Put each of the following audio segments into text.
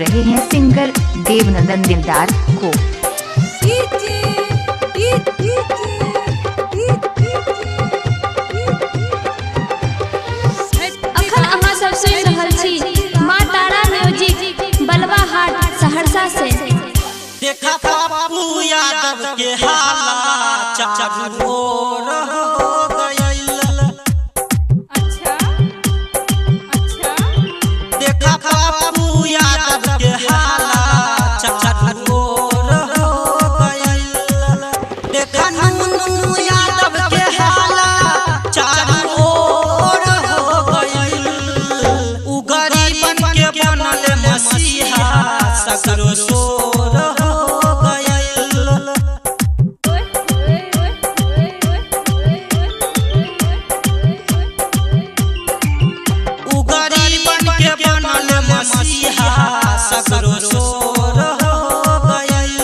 रहे हैं सिंगर देवनंदन दिलदार को। अखन अहाँ सबसे रहल छी माँ तारा म्यूजिक बलवा हाट सहरसा से। देखा पप्पू यादव के हाला चारू ओर हो गइल। अच्छा अच्छा देखा पप्पू यादव के हाला चारू ओर हो गइल। देखा नन्नू यादव के हाला चारू ओर हो गइल। उ गरीबन के बनल मसीहा सगरो सोर हो गइल। उ गरीबन के बनल मसीहा सगरो सोर हो गइल।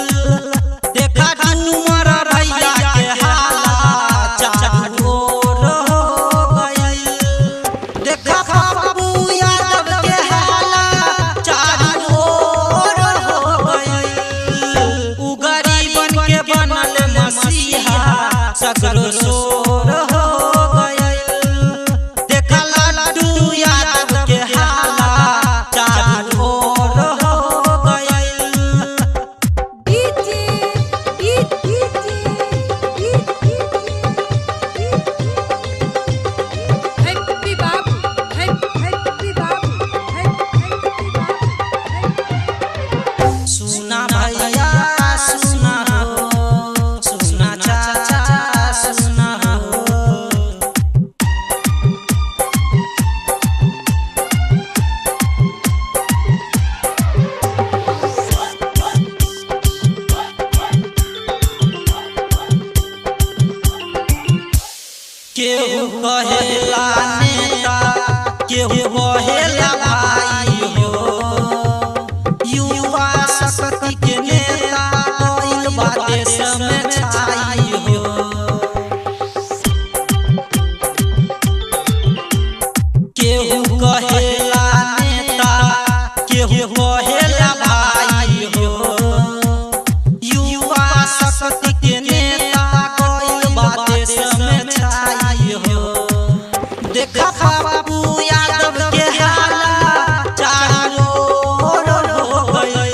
देखा डूमर भैया के हाला चारू ओर हो गइल। देखा पप्पू यादव के हाला चारू ओर हो गइल। उ गरीबन के बनल मसीहा सगरो सोर हो गइल। देखा लड्डू यादव के हाला चारू ओर हो गइल। सुना भैया सुना हो, सुना चाचा सुना हो। केहू कहेला नेता केहू कहेला भाई हो। युवा शक्ति के नेता गइल बा देश में छाई हो। केहू कहेला नेता केहू कहेला भाई हो। युवा शक्ति के नेता गइल बा देश में छाई हो। देखा पप्पू यादव के हाला चारू ओर हो गइल।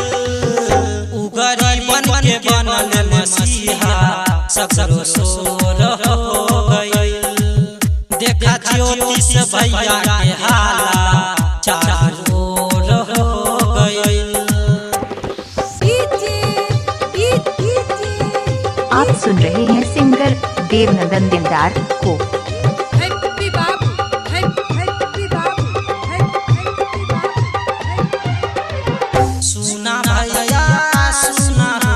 उ गरीबन के बनल मसीहा सगरो सोर हो गइल। देखा ज्योतिष भैया के हाला चारू ओर हो गइल। आप सुन रहे हैं सिंगर देवनंदन दिलदार को। सुना भैया सुना हो,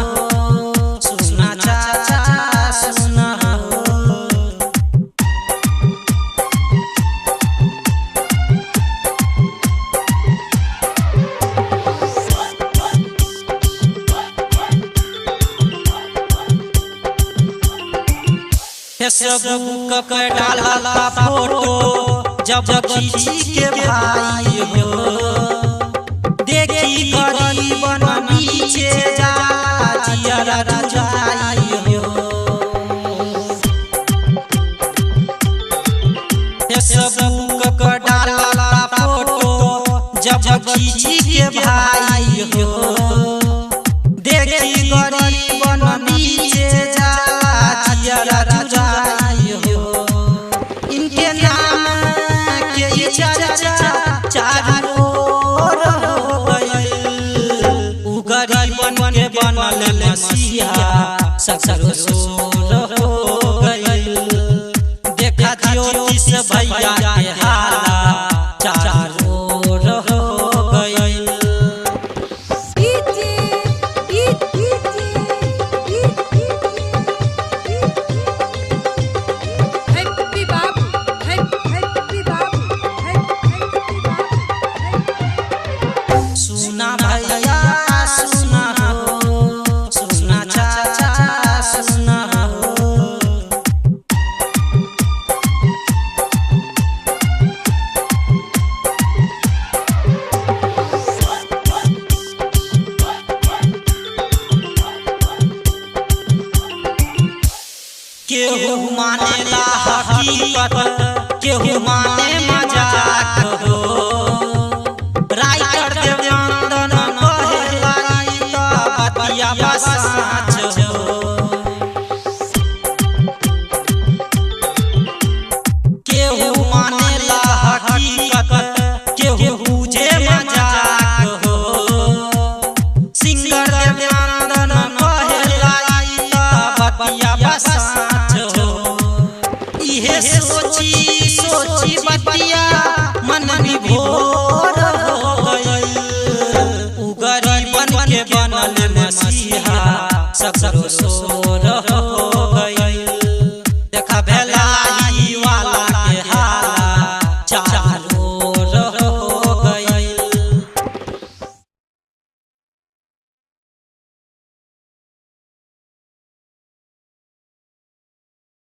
सुना चाचा सुना हो। फेसबुक पे डाला फोटो जब खींची के भाई हो। देखी गरीबन नीचे जा जियरा जुझाई हो। फेसबुक पे डाला फोटो जब खींची के भाई हो। देखी गरीबन नीचे जा जियरा जुझाई हो। इनके नाम के ये चर्चा चारू ओर हो गइल। उ गरीबन के बनल मसीहा सगरो सोर हो गइल। देखा ज्योतिष भैया के हाला चारू ओर हो गइल। सुना भैया सुना हो, सुना चाचा सुना हो। केहू मानेला हकीकत, केहू माने मजाक हो। राइटर देवनंदन कहेला ई त बतिया सच हो। केहू मानेला हकीकत, केहू बुझे मजाक हो। सिंगर देवनंदन कहेला ई त बतिया सच हो। इहे सोची सोची बतिया मन विभोर हो गइल। उ गरीबन के बनल मसीहा सगरो सो